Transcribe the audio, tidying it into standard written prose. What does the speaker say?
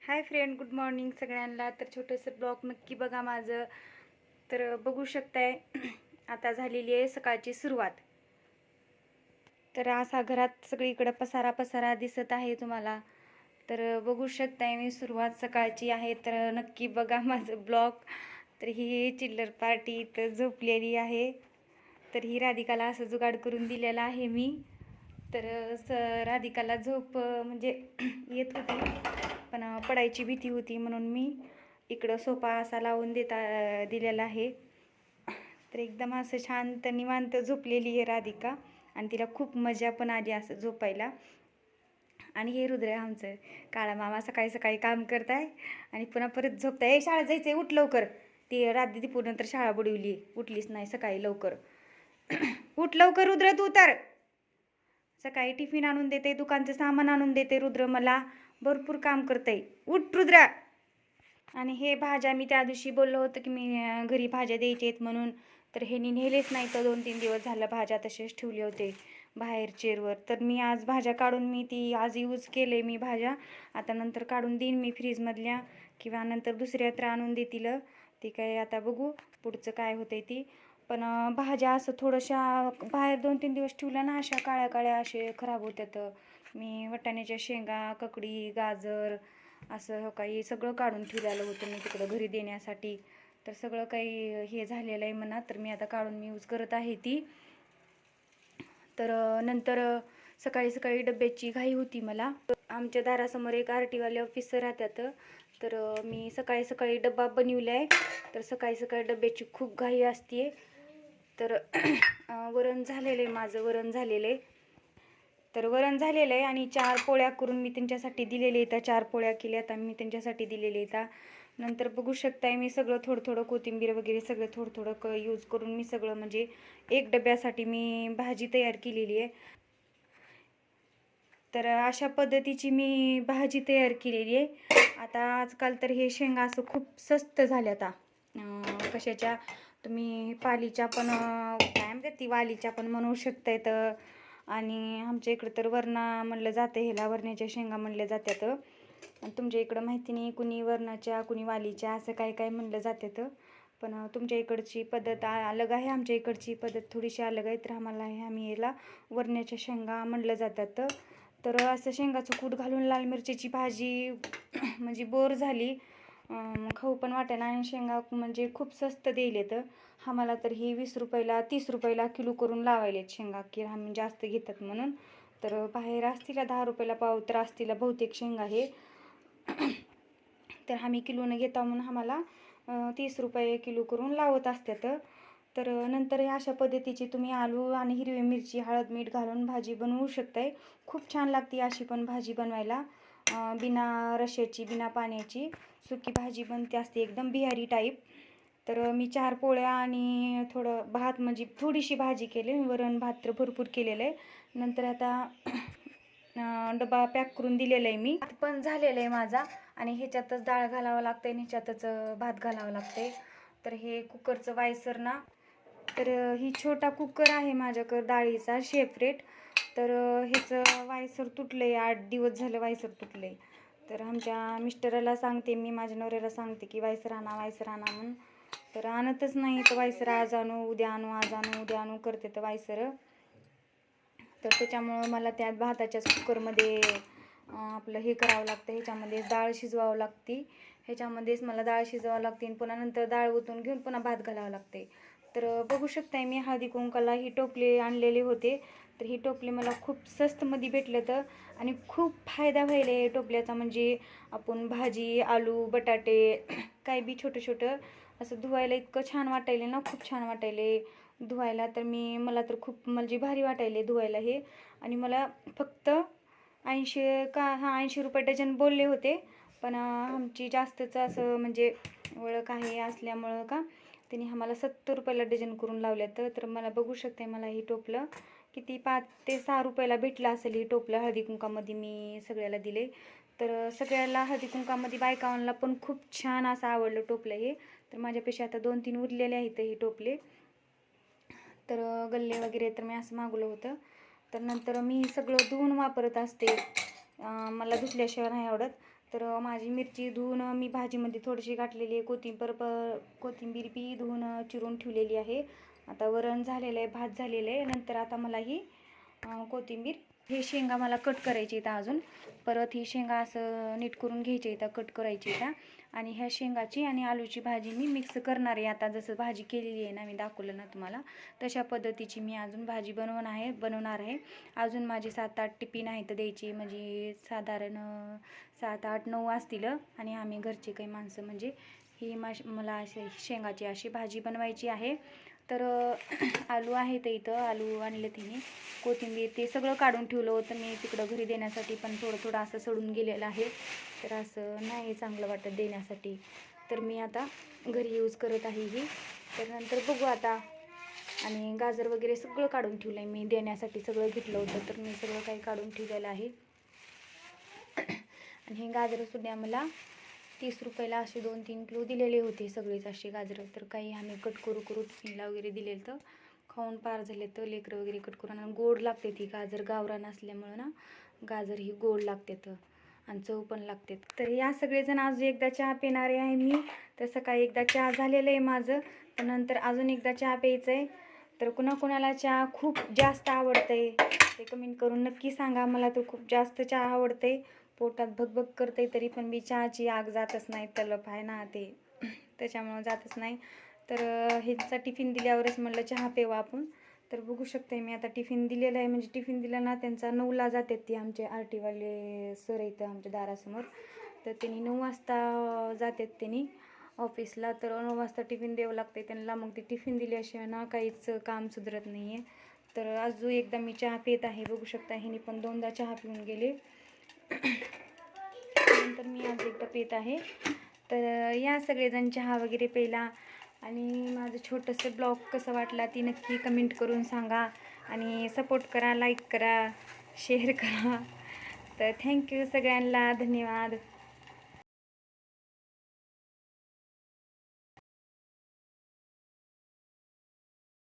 Hi friend, good morning सगळ्यांना. तर छोटंसं ब्लॉग नक्की बघा माझं. तर बघू शकताय आता झालेली आहे सकाळची सुरुवात. तर असा घरात सगळीकडे पसारा पसारा दिसत आहे तुम्हाला. तर बघू शकताय मी सुरुवात सकाळची आहे. तर नक्की बघा माझं ब्लॉग. तर ही चिल्लर पार्टी इथं झोपलेली आहे. तर ही राधिकाला असं जुगाड करून दिलेला आहे मी. तर राधिकाला झोप म्हणजे येत होती, पण पडायची भीती होती म्हणून मी इकडं सोफा असा लावून दिलेला आहे. तर एकदम असं शांत निवांत झोपलेली आहे राधिका आणि तिला खूप मजा पण आली असं झोपायला. आणि हे रुद्र आमचं काळा मामा सकाळी सकाळी काम करताय आणि पुन्हा परत झोपताय. शाळा जायचंय, उठ लवकर. ती रात्री ती पूर्ण तर शाळा बुडवली, उठलीच नाही सकाळी लवकर. उठ लवकर रुद्र, तू तर सकाळी टिफिन आणून देते, दुकानचं सामान आणून देते रुद्र, मला भरपूर काम करतंय. उठ रुद्र. आणि हे भाज्या मी त्या दिवशी बोललो होतं की मी घरी भाज्या द्यायचे आहेत म्हणून. तर हे नेलेच नाही. तर 2-3 दिवस झालं भाज्या तसेच ठेवले होते बाहेर चेअरवर. तर मी आज भाज्या काढून मी ती आज यूज केले मी भाज्या. आता नंतर काढून देईन मी फ्रीजमधल्या, किंवा नंतर दुसऱ्या तर आणून देतील. ती काय आता बघू पुढचं काय होतंय ती. पण भाज्या असं थोड्याशा बाहेर 2-3 दिवस ठेवल्या ना, अशा काळ्या काळ्या असे खराब होत्यात. मी वाटाण्याच्या शेंगा, ककडी, गाजर असं काही सगळं काढून ठेवलेलं होतं मी तिकडं घरी देण्यासाठी. तर सगळं काही हे झालेलं आहे म्हणा. तर मी आता काढून मी यूज करत आहे ती. तर नंतर सकाळी सकाळी डब्याची घाई होती मला. आमच्या दारासमोर एक आरटीवाले ऑफिसर राहतात. तर मी सकाळी सकाळी डब्बा बनवला आहे. तर सकाळी सकाळी डब्याची खूप घाई असते. तर वरण झालेलं आहे माझं, वरण झालेलं आहे. तर वरण झालेलं आहे आणि 4 पोळ्या करून मी त्यांच्यासाठी दिलेले आहेत. 4 पोळ्या केल्यात आणि मी त्यांच्यासाठी दिलेले आहेत. नंतर बघू शकताय मी सगळं थोडं थोडं कोथिंबीर वगैरे सगळं थोडं थोडं यूज करून मी सगळं म्हणजे एक डब्यासाठी मी भाजी तयार केलेली आहे. तर अशा पद्धतीची मी भाजी तयार केलेली आहे. आता आजकाल तर हे शेंगा असं खूप स्वस्त झाल्या आता. कशाच्या तुम्ही पालीच्या पण काय म्हणतात ती वालीच्या पण म्हणू शकताय. तर आणि आमच्या इकडं तर वरणा म्हणलं जातं, ह्याला वरण्याच्या शेंगा म्हणल्या जातात. आणि तुमच्या इकडं माहिती नाही, कुणी वरणाच्या कुणी वालीच्या असं काय काय म्हणलं जातात. पण तुमच्या इकडची पद्धत अलग आहे, आमच्या इकडची पद्धत थोडीशी अलग आहे. तर आम्हाला आम्ही याला वरण्याच्या शेंगा म्हणलं जातात. तर असं शेंगाचं कूट घालून लाल मिरचीची भाजी म्हणजे बोर झाली, खाऊ पण वाटेना. आणि शेंगा म्हणजे खूप स्वस्त दिले. तर आम्हाला तर ही 20 रुपयाला 30 रुपयाला किलो करून लावायलेत शेंगा, की आम्ही जास्त घेतात म्हणून. तर बाहेर असतील 10 रुपयाला पाव तर असतील बहुतेक शेंगा हे. तर आम्ही किलोनं घेता म्हणून आम्हाला 30 रुपये किलो करून लावत असतात. तर नंतर अशा पद्धतीची तुम्ही आलू आणि हिरवी मिरची, हळद, मीठ घालून भाजी बनवू शकताय. खूप छान लागते अशी पण भाजी बनवायला. बिना रश्याची, बिना पाण्याची सुकी भाजी बनते असते एकदम बिहारी टाईप. तर मी 4 पोळ्या आणि थोडं भात म्हणजे थोडीशी भाजी केली. वरण भात तर भरपूर केलेलं आहे. नंतर आता डबा पॅक करून दिलेला आहे मी. भात पण झालेला आहे माझा आणि ह्याच्यातच डाळ घालावं लागते आणि ह्याच्यातच भात घालावं लागते. तर हे कुकरचं वायसर ना, तर ही छोटा कुकर आहे माझ्याकडं डाळीचा सेपरेट. तर ह्याचं वायसर तुटलं आहे, 8 दिवस झालं वायसर तुटलं आहे. तर आमच्या मिस्टराला सांगते मी, माझ्या नवऱ्याला सांगते की वायसर आणा वायसर आणा म्हणून. तर आणतच नाही. तर वायसर आज आणू उद्या आणू, आज आणू उद्या आणू करते तर वायसर. तर त्याच्यामुळं मला त्यात भाताच्याच कुकरमध्ये आपलं हे करावं लागतं, ह्याच्यामध्ये डाळ शिजवावं लागते. ह्याच्यामध्येच मला डाळ शिजवावं लागते आणि पुन्हा नंतर डाळ ओतून घेऊन पुन्हा भात घालावं लागते. तर बघू शकताय मी हळदी कुंकाला ही टोपले आणलेले होते. तर ही टोपले मला खूप स्वस्तमध्ये भेटलं. तर आणि खूप फायदा व्हायला टोपल्याचा. म्हणजे आपण भाजी, आलू, बटाटे काय बी छोटं छोटं असं धुवायला इतकं छान वाटायले ना, खूप छान वाटायले धुवायला. तर मला तर खूप म्हणजे भारी वाटायले धुवायला हे. आणि मला फक्त 80 रुपये डझन बोलले होते. पण आमची जास्तच असं म्हणजे ओळख आहे असल्यामुळं का त्यांनी आम्हाला 70 रुपयाला डझन करून लावल्यात. तर मला बघू शकते मला ही टोपलं किती 5 ते 6 रुपयाला भेटलं असेल. ही टोपलं हळदी कुंकामध्ये मी सगळ्याला दिले. तर सगळ्याला हळदी कुंकामध्ये बायकांना पण खूप छान असं आवडलं टोपलं हे. तर माझ्यापेक्षा आता 2-3 उरलेले आहेत हे टोपले. तर गल्ले वगैरे तर मी असं मागवलं होतं. तर नंतर मी सगळं धुवून वापरत असते, मला धुतल्याशिवाय नाही आवडत. तर माझी मिरची धुवून मी भाजीमध्ये थोडीशी घातलेली आहे. कोथिंबीर बी धुवून चिरून ठेवलेली आहे. आता वरण झालेलं आहे, भात झालेलं आहे. नंतर आता मला ही कोथिंबीर, हे शेंगा मला कट करायची आहेत अजून. परत ही शेंगा असं नीट करून घ्यायची आहेत, कट करायची आहेत. आणि ह्या शेंगाची आणि आलूची भाजी मी मिक्स करणार आहे. आता जसं भाजी केलेली आहे ना, मी दाखवलं ना तुम्हाला, तशा पद्धतीची मी अजून भाजी बनवणार आहे. अजून माझे 7-8 टिफिन आहेत द्यायची, म्हणजे साधारण 7-8-9 असतील. आणि आम्ही घरचे काही माणसं, म्हणजे ही मला असे शेंगाची अशी भाजी बनवायची आहे. तर आलू आहे ते इथं, आलू आणले तिने, कोथिंबीर ते सगळं काढून ठेवलं होतं मी तिकडं घरी देण्यासाठी, पण थोडं असं सडून गेलेलं आहे. तर असं नाही चांगलं वाटत देण्यासाठी, तर मी आता घरी यूज करत आहे ही. तर नंतर बघू आता. आणि गाजर वगैरे सगळं काढून ठेवलं आहे मी देण्यासाठी, सगळं घेतलं होतं, तर मी सगळं काही काढून ठेवलेलं आहे. आणि हे गाजरंसुद्धा मला 30 रुपयाला असे 2-3 किलो दिलेले होते सगळेच असे गाजरं. तर काही आम्ही कट करू टिफिनला वगैरे दिलेलं, तर खाऊन पार झाले. तर लेकरं वगैरे कट करून, आणि गोड लागते ती गाजर, गावरान असल्यामुळं ना गाजर ही गोड लागते आणि चव पण लागते. तर या सगळेजण आज एकदा चहा पिणारे आहे मी. तर सकाळी एकदा चहा झालेलं आहे माझं, तर नंतर अजून एकदा चहा प्यायचं आहे. तर कुणाकुणाला चहा खूप जास्त आवडतंय ते कमेंट करून नक्की सांगा. मला तर खूप जास्त चहा आवडते, पोटात भगभग करते, तरी पण मी चहाची आग जातच नाही, तलप आहे ना ते, त्याच्यामुळं जातच नाही. तर ह्यांचा टिफिन दिल्यावरच म्हटलं चहा प्यावा आपण. तर बघू शकते मी आता टिफिन दिलेला आहे, म्हणजे टिफिन दिला ना त्यांचा 9ला जातात ती, आमचे आरटीवाले सर येतं आमच्या दारासमोर. तर त्यांनी 9 वाजता जातात त्यांनी ऑफिसला. तर 9 वाजता टिफिन द्यावं लागते त्यांना. मग ते टिफिन दिल्याशिवाय ना काहीच काम सुधरत नाही आहे. तर अजून एकदा मी चहा पित आहे, बघू शकता. ह्याने पण 2दा चहा पिऊन गेले. नंतर मी आज एकदा पित आहे. तर या सगळेजण चहा वगैरे प्यायला. आणि माझं छोटंसं ब्लॉग कसं वाटला ती नक्की कमेंट करून सांगा. आणि सपोर्ट करा, लाईक करा, शेअर करा. तर थँक्यू सगळ्यांना, धन्यवाद.